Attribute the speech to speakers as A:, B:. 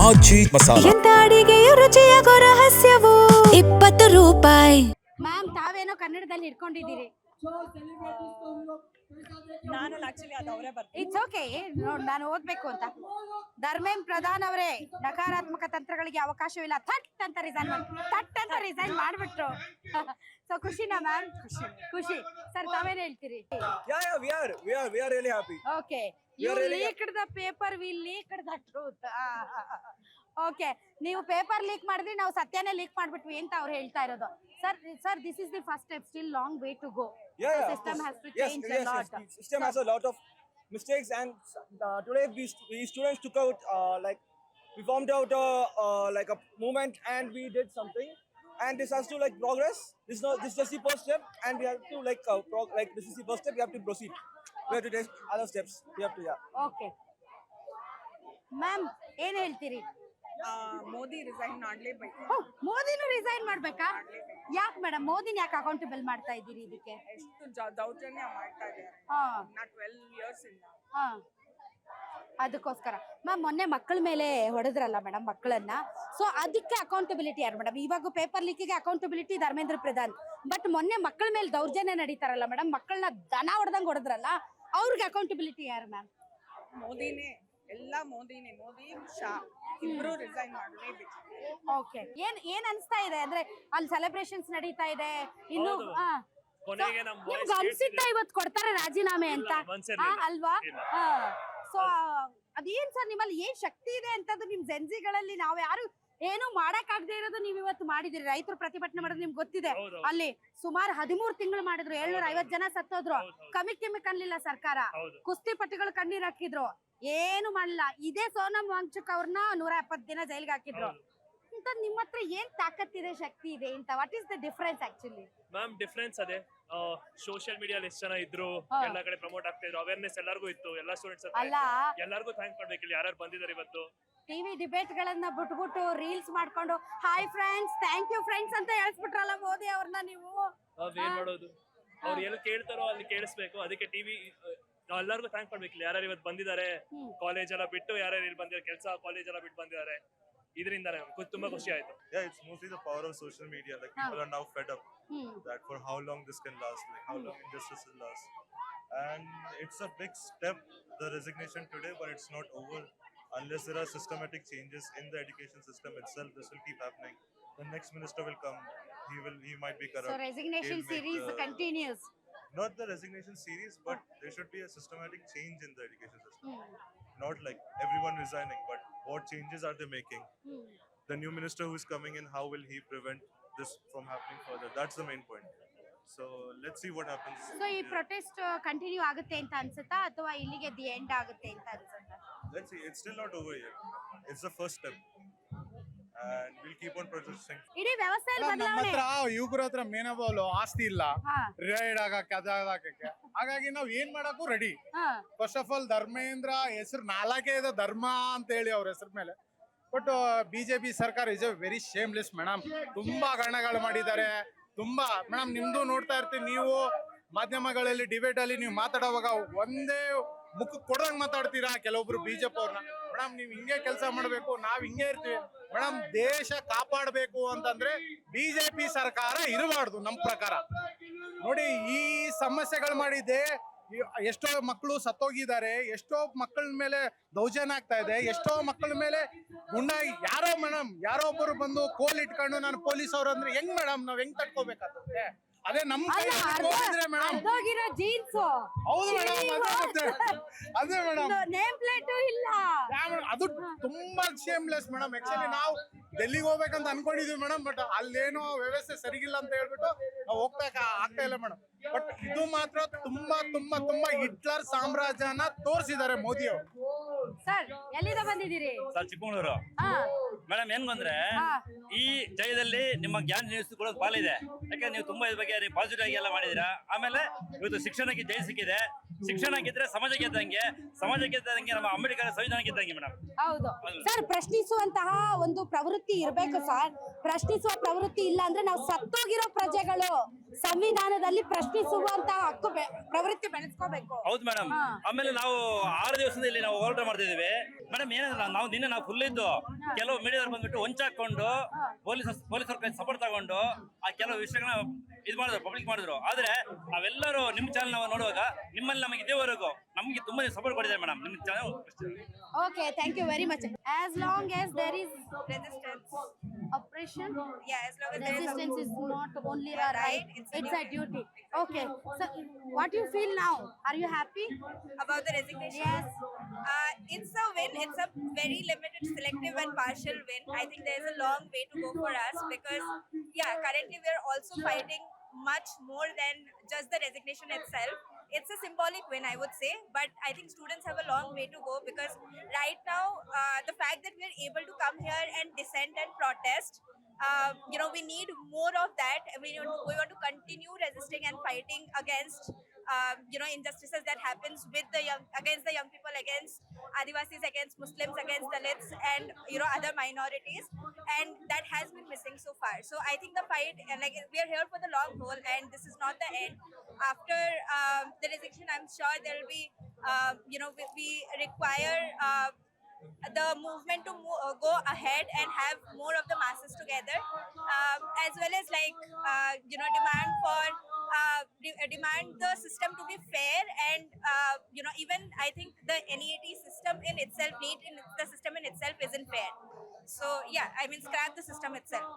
A: ಆಚಿ ಮಸಾಲ.
B: ಎಂತ ಅಡಿಗೆಯ ರುಚಿಯಾಗೋ ರಹಸ್ಯವು 20 ರೂಪಾಯಿ.
C: ಮ್ಯಾಮ್ ತಾವೇನೋ ಕನ್ನಡದಲ್ಲಿ ಇಟ್ಕೊಂಡಿದ್ದೀರಿ.
D: ನಾನು ಆಕ್ಚುಲಿ ಅದು ಅವರೇ ಬರ್ತೀನಿ.
C: ಇಟ್ಸ್ ಓಕೆ, ನಾನು ಓದ್ಬೇಕು ಅಂತ. ಧರ್ಮೇಂದ್ರ ಪ್ರಧಾನ್ ಅವರೇ, ನಕಾರಾತ್ಮಕ ತಂತ್ರಗಳಿಗೆ ಅವಕಾಶವಿಲ್ಲ, ಥಟ್ ಅಂತ ರಿಸೈನ್ ಮಾಡ್ಬಿಟ್ರು. ಸೊ ಖುಷಿನಾ ಮ್ಯಾಮ್? ಖುಷಿ. ಸರ್ ತಾವೇನು ಹೇಳ್ತೀರಿ?
E: we are really happy.
C: Okay,
E: We are really
C: leaked the paper, we leaked the truth. Okay, ನೀವು ಪೇಪರ್ ಲೀಕ್ ಮಾಡಿದ್ರಿ, ನಾವು ಸತ್ಯನೇ ಲೀಕ್ ಮಾಡ್ಬಿಟ್ವಿ ಅಂತ ಅವ್ರು ಹೇಳ್ತಾ ಇರೋದು. Sir this is the first step, still long way to go. System has to change a lot.
E: System has a lot of mistakes, and today we students took out we formed out like a movement, and we did something, and this has to progress. This is just the first step, and we have to this is the first step. We have to proceed. We have to take other steps. We have to
C: okay ma'am, ಏನ್ ಹೇಳ್ತೀರಿ?
D: Modi resign ಮಾಡ್ಲೇಬೇಕು.
C: ಮೋದಿನೂ resign ಮಾಡ್ಬೇಕಾ? ಯಾಕೆ madam, ಮೋದಿನ ಯಾಕೆ accountable ಮಾಡ್ತಾ ಇದ್ದೀರಿ ಇದಕ್ಕೆ?
D: ಎಷ್ಟು ದೌರ್ಜನ್ಯ ಮಾಡ್ತಾ ಇದ್ದಾರೆ 12 years ಇಂದ.
C: ಅದಕ್ಕೋಸ್ಕರ ಮ್ಯಾಮ್ ಮೊನ್ನೆ ಮಕ್ಕಳ ಮೇಲೆ ಹೊಡೆದ್ರಲ್ಲ ಮೇಡಮ್, ಮಕ್ಕಳನ್ನ. ಸೊ ಅದಕ್ಕೆ ಅಕೌಂಟಬಿಲಿಟಿ ಯಾರು ಮೇಡಮ್? ಇವಾಗ ಪೇಪರ್ ಲೀಕಿಗೆ ಅಕೌಂಟಬಿಲಿಟಿ ಧರ್ಮೇಂದ್ರ ಪ್ರಧಾನ್, ಬಟ್ ಮೊನ್ನೆ ಮಕ್ಕಳ ಮೇಲೆ ದೌರ್ಜನ್ಯ ನಡೀತಾರಲ್ಲ ಮೇಡಮ್, ಮಕ್ಕಳನ್ನ ದನ ಹೊಡೆದಂಗ್ ಹೊಡೆದ್ರಲ್ಲ, ಅವ್ರಿಗೆ ಅಕೌಂಟಬಿಲಿಟಿ ಯಾರು ಮ್ಯಾಮ್?
D: ಮೋದಿನೇ, ಎಲ್ಲ ಮೋದಿನೇ. ಮೋದಿ ಶಾ ಇಬ್ರು ರಿಸೈನ್ ಮಾಡಲೇಬೇಕು.
C: ಓಕೆ, ಏನ್ ಅನ್ಸ್ತಾ ಇದೆ ಅಂದ್ರೆ ಅಲ್ಲಿ ಸೆಲೆಬ್ರೇಷನ್ಸ್ ನಡೀತಾ ಇದೆ ಇನ್ನು. ನಿಮ್ಗೆ ಅನ್ಸಿತ್ತ ಇವತ್ತು ಕೊಡ್ತಾರೆ ರಾಜೀನಾಮೆ ಅಂತ ಅಲ್ವಾ? ಸೊ ಅದೇನ್ ಸರ್, ನಿಮ್ಮಲ್ಲಿ ಏನ್ ಶಕ್ತಿ ಇದೆ ಅಂತದ್ದು ನಿಮ್ ಜೆನ್ಸಿಗಳಲ್ಲಿ ನಾವು ಯಾರು ಏನು ಮಾಡಕ್ ಆಗದೆ ಇರೋದು ನೀವು ಇವತ್ತು ಮಾಡಿದಿರಿ. ರೈತರು ಪ್ರತಿಭಟನೆ ಮಾಡೋದು ನಿಮ್ಗೆ ಗೊತ್ತಿದೆ. ಅಲ್ಲಿ ಸುಮಾರು 13 ತಿಂಗಳು ಮಾಡಿದ್ರು, 750 ಜನ ಸತ್ತೋದ್ರು, ಕಮ್ಮಿ ಕಣ್ಲಿಲ್ಲ ಸರ್ಕಾರ. ಕುಸ್ತಿಪಟುಗಳು ಕಣ್ಣೀರ್ ಹಾಕಿದ್ರು, ಏನು ಮಾಡಲ್ಲ. ಇದೇ ಸೋನಂ ವಾಂಗ್ಚುಕ್ ಅವ್ರನ್ನ 170 ದಿನ ಜೈಲ್ಗೆ ಹಾಕಿದ್ರು. ಅಂತ ನಿಮ್ಮ ಹತ್ರ ಏನ್ ತಾಕತ್ತಿದೆ, ಶಕ್ತಿ ಇದೆ ಅಂತ? What is the difference actually?
F: Ma'am difference ಅದೇ, ಸೋಷಿಯಲ್ ಮೀಡಿಯಾದಲ್ಲಿ ಎಷ್ಟು ಜನ ಇದ್ರು, ಎಲ್ಲಾ ಕಡೆ ಪ್ರಮೋಟ್ ಆಗ್ತಾ ಇದ್ರು, ಅವೇರ್ನೆಸ್ ಎಲ್ಲರಿಗೂ ಇತ್ತು, ಎಲ್ಲಾ ಸ್ಟೂಡೆಂಟ್ಸ್
C: ಅಲ್ಲ.
F: ಎಲ್ಲರಿಗೂ ಥ್ಯಾಂಕ್ ಮಾಡ್ಬೇಕು ಇಲ್ಲಿ ಯಾರು ಬಂದಿದ್ದಾರೆ ಇವತ್ತು.
C: ಟಿವಿ ಡಿಬೇಟ್ ಗಳನ್ನ ಬಿಟ್ಬಿಟ್ಟು ರೀಲ್ಸ್ ಮಾಡ್ಕೊಂಡು hi friends, thank you friends ಅಂತ ಹೇಳ್ಸ್ಬಿಟ್ರಲ್ಲ ಮೋದಿ ಅವ್ರನ್ನ ನೀವು.
F: ಏನ್ ಮಾಡೋದು, ಅವ್ರು ಎಲ್ಲಿ ಕೇಳ್ತಾರೋ ಅಲ್ಲಿ ಕೇಳಿಸ್ಬೇಕು. ಅದಕ್ಕೆ ಟಿವಿ ಎಲ್ಲರಿಗೂ ಥ್ಯಾಂಕ್ ಮಾಡ್ಬೇಕು. ಯಾರು ಇವತ್ತು ಬಂದಿದ್ದಾರೆ, ಕಾಲೇಜ್ ಎಲ್ಲ ಬಿಟ್ಟು ಯಾರು ಇಲ್ಲಿ ಬಂದಿದ್ದಾರೆ, ಕೆಲಸ ಕಾಲೇಜ್ ಎಲ್ಲ ಬಿಟ್ಟು ಬಂದಿದ್ದಾರೆ, ಇದರಿಂದ ತುಂಬಾ ಖುಷಿ ಆಯ್ತು.
G: It's mostly the power of social media. People are now fed up that for how long this can last, how long injustice will last. And it's a big step, the resignation today, but it's not over. Unless there are systematic changes in the education system itself, this will keep happening. The next minister will come, he might be corrupt.
C: So resignation series continues.
G: Not the resignation series, but there should be a systematic change in the education system. Not like everyone resigning, but what changes are they making? The new minister who is coming in, how will he prevent this from happening further? That's the main point. So let's see what happens.
C: So ಈ protest continue ಆಗುತ್ತೆ ಅಂತ ಅನ್ಸುತ್ತಾ, ಅಥವಾ ಇಲ್ಲಿಗೆ the end ಆಗುತ್ತೆ ಅಂತ ಅನ್ಸುತ್ತಾ?
G: Let's see, it's still not over yet. It's the first step, and we'll keep on protesting.
C: ಇಡೀ ವ್ಯವಸ್ಥೆಯಲ್ಲಿ
H: ನಮ್ಮ
C: ಬದಲಾವಣೆ.
H: ಹತ್ರ ಯುವಕರ ಹತ್ರ ಮೇನಬೋಲು ಆಸ್ತಿ ಇಲ್ಲ, ರೈಡ್ ಆಗಕ್ಕೆ ಅದಾಗಕ್ಕೆ, ಹಾಗಾಗಿ ನಾವ್ ಏನ್ ಮಾಡಕ್ಕೂ ready. First of all Dharmendra ಹೆಸರು 4 ಇದೆ ಧರ್ಮ ಅಂತ ಹೇಳಿ ಅವ್ರ ಹೆಸರು ಮೇಲೆ. ಬಟ್ ಬಿಜೆಪಿ ಸರ್ಕಾರ is A very shameless madam. ತುಂಬಾ ಗಣಗಳು ಮಾಡಿದ್ದಾರೆ. ತುಂಬಾ ಮೇಡಮ್, ನಿಮ್ದು ನೋಡ್ತಾ ಇರ್ತೀವಿ, ನೀವು ಮಾಧ್ಯಮಗಳಲ್ಲಿ ಡಿಬೇಟ್ ಅಲ್ಲಿ ನೀವು ಮಾತಾಡುವಾಗ ಒಂದೇ ಮುಖ ಕೊಡಂಗ್ ಮಾತಾಡ್ತೀರಾ ಕೆಲವೊಬ್ರು ಬಿಜೆಪಿ ಅವ್ರನ್ನ. ಮೇಡಮ್ ನೀವು ಹಿಂಗೆ ಕೆಲಸ ಮಾಡ್ಬೇಕು, ನಾವ್ ಹಿಂಗೆ ಇರ್ತೀವಿ ಮೇಡಮ್. ದೇಶ ಕಾಪಾಡಬೇಕು ಅಂತಂದ್ರೆ ಬಿಜೆಪಿ ಸರ್ಕಾರ ಇರಬಾರ್ದು ನಮ್ಮ ಪ್ರಕಾರ. ನೋಡಿ, ಈ ಸಮಸ್ಯೆಗಳು ಮಾಡಿದ್ದೆ ಎಷ್ಟೋ ಮಕ್ಕಳು ಸತ್ತೋಗಿದ್ದಾರೆ, ಎಷ್ಟೋ ಮಕ್ಕಳ ಮೇಲೆ ದೌರ್ಜನ್ಯ ಆಗ್ತಾ ಇದೆ, ಎಷ್ಟೋ ಮಕ್ಕಳ ಮೇಲೆ ಗುಂಡಾಗಿ ಯಾರೋ ಒಬ್ಬರು ಬಂದು ಕೋಲ್ ಇಟ್ಕೊಂಡು ನಾನು ಪೊಲೀಸ್ ಅವ್ರು ಅಂದ್ರೆ ಹೆಂಗ್ ಮೇಡಮ್, ನಾವ್ ಹೆಂಗ್ ತಡ್ಕೋಬೇಕಾಗುತ್ತೆ? ಅದೇ ನಮ್ ಮೇಡಮ್
C: ಜೀನ್ಸ್.
H: ಹೌದು ಮೇಡಮ್, ಅದೇ ಮೇಡಮ್,
C: ನೇಮ್ ಪ್ಲೇಟ್ ಇಲ್ಲ.
H: ಅದು ತುಂಬಾ ಶೇಮ್ಲೆಸ್ ಮೇಡಮ್. ಆಕ್ಚುಲಿ ನಾವು ಡೆಲ್ಲಿಗೆ ಹೋಗ್ಬೇಕಂತ ಅನ್ಕೊಂಡಿದೀವಿ ಮೇಡಮ್, ಬಟ್ ಅಲ್ಲೇನೋ ವ್ಯವಸ್ಥೆ ಸರಿಗಿಲ್ಲ ಅಂತ ಹೇಳ್ಬಿಟ್ಟು ನಾವು ಆಗ್ತಾ ಇಲ್ಲ ಮೇಡಮ್. ಬಟ್ ಇದು ಮಾತ್ರ ತುಂಬಾ ತುಂಬಾ ತುಂಬಾ ಹಿಟ್ಲರ್ ಸಾಮ್ರಾಜ್ಯನ ತೋರಿಸಿದ್ದಾರೆ ಮೋದಿ ಅವರು.
C: ಸರ್ ಎಲ್ಲಿಂದ ಬಂದಿದ್ದೀರಿ?
F: ಸರ್ ಚಿಕ್ಕಮಗಳೂರು.
A: ಮೇಡಮ್ ಏನ್ ಬಂದ್ರೆ
C: ಹಾ.
A: ಈ ಜಯದಲ್ಲಿ ನಿಮ್ಮ ಜ್ಞಾನ ನ್ಯೂಸ್ ಕೂಡ ಒಂದು ಪಾಲಿದೆ. ಯಾಕಂದ್ರೆ ನೀವು ತುಂಬಾ ಇದ್ರ ಬಗ್ಗೆ ಪಾಸಿಟಿವ್ ಆಗಿ ಎಲ್ಲ ಮಾಡಿದೀರಾ. ಆಮೇಲೆ ಇವತ್ತು ಶಿಕ್ಷಣಕ್ಕೆ ಜಯ ಸಿಕ್ಕಿದೆ. ಶಿಕ್ಷಣ ಗೆದ್ರೆ ಸಮಾಜ ಗೆದ್ದಂಗೆ, ಸಮಾಜ ಗೆದ್ದಂಗೆ ನಮ್ಮ ಅಂಬೇಡ್ಕರ್ ಸಂವಿಧಾನ ಗೆದ್ದಂಗೆ ಮೇಡಮ್.
C: ಹೌದು ಸರ್, ಪ್ರಶ್ನಿಸುವಂತಹ ಒಂದು ಪ್ರವೃತ್ತಿ ಇರ್ಬೇಕು ಸರ್. ಪ್ರಶ್ನಿಸುವ ಪ್ರವೃತ್ತಿ ಇಲ್ಲ ಅಂದ್ರೆ ನಾವು ಸತ್ತೋಗಿರೋ ಪ್ರಜೆಗಳು. ಸಂವಿಧಾನದಲ್ಲಿ ಪ್ರಶ್ನಿಸುವಂತಹ ಹಕ್ಕು ಪ್ರವೃತ್ತಿ ಬೆಳೆಸ್ಕೋಬೇಕು.
A: ಹೌದು ಮೇಡಮ್.
C: ಹಾ.
A: ಆಮೇಲೆ ನಾವು 6 ದಿವಸದಿಂದ ಇಲ್ಲಿ ನಾವು ಹೋರಾಟ ಮಾಡ್ತಿದೀವಿ ಮೇಡಮ್. ಏನಂದ್ರೆ ನಾವು ನಿನ್ನೆ ನಾವು ಫುಲ್ ಇದ್ದು, ಕೆಲವು ಮೀಡಿಯಾದವ್ರು ಬಂದ್ಬಿಟ್ಟು ಹೊಂಚಾಕೊಂಡು ಪೊಲೀಸರ ಕೈ ಸಪೋರ್ಟ್ ತಗೊಂಡು ಆ ಕೆಲವು ವಿಷಯಗಳನ್ನ ಇದು ಮಾಡಿದ್ರು, ಪಬ್ಲಿಕ್ ಮಾಡಿದ್ರು. ಆದ್ರೆ ನಾವೆಲ್ಲರೂ ನಿಮ್ ಚಾನಲ್ ನಾವು ನೋಡುವಾಗ ನಿಮ್ಮಲ್ಲಿ ನಮಗೆ ಇದೇವರೆಗೂ ನಮ್ಗೆ ತುಂಬಾ ಸಪೋರ್ಟ್ ಕೊಟ್ಟಿದ್ದಾರೆ ಮೇಡಮ್ ನಿಮ್ channel.
C: Okay, thank you very much. As long as there is
D: Resistance.
C: oppression,
D: Yeah, as long as there is
C: resistance is not only a
D: Yeah,
C: right,
D: right,
C: it's a duty. Okay, so what do you feel now? Are you happy?
D: about the resignation.
C: Yes.
D: It's a win. It's a very limited, selective, and partial win. I think there's a long way to go for us because, yeah, currently we're also fighting much more than just the resignation itself. It's a symbolic win, I would say, but I think students have a long way to go because right now, the fact that we're able to come here and dissent and protest, we need more of that. We want to continue resisting and fighting against injustices that happens with against the young people, against Adivasis, against Muslims, against Dalits, and other minorities, and that has been missing so far. So I think the fight, we are here for the long haul, and this is not the end. After the resignation, I'm sure there will be, we require the movement to go ahead and have more of the masses together, as well as demand the system to be fair, and even I think the NEAT system in itself, the system in itself isn't fair. So yeah, I mean, scrap the system itself.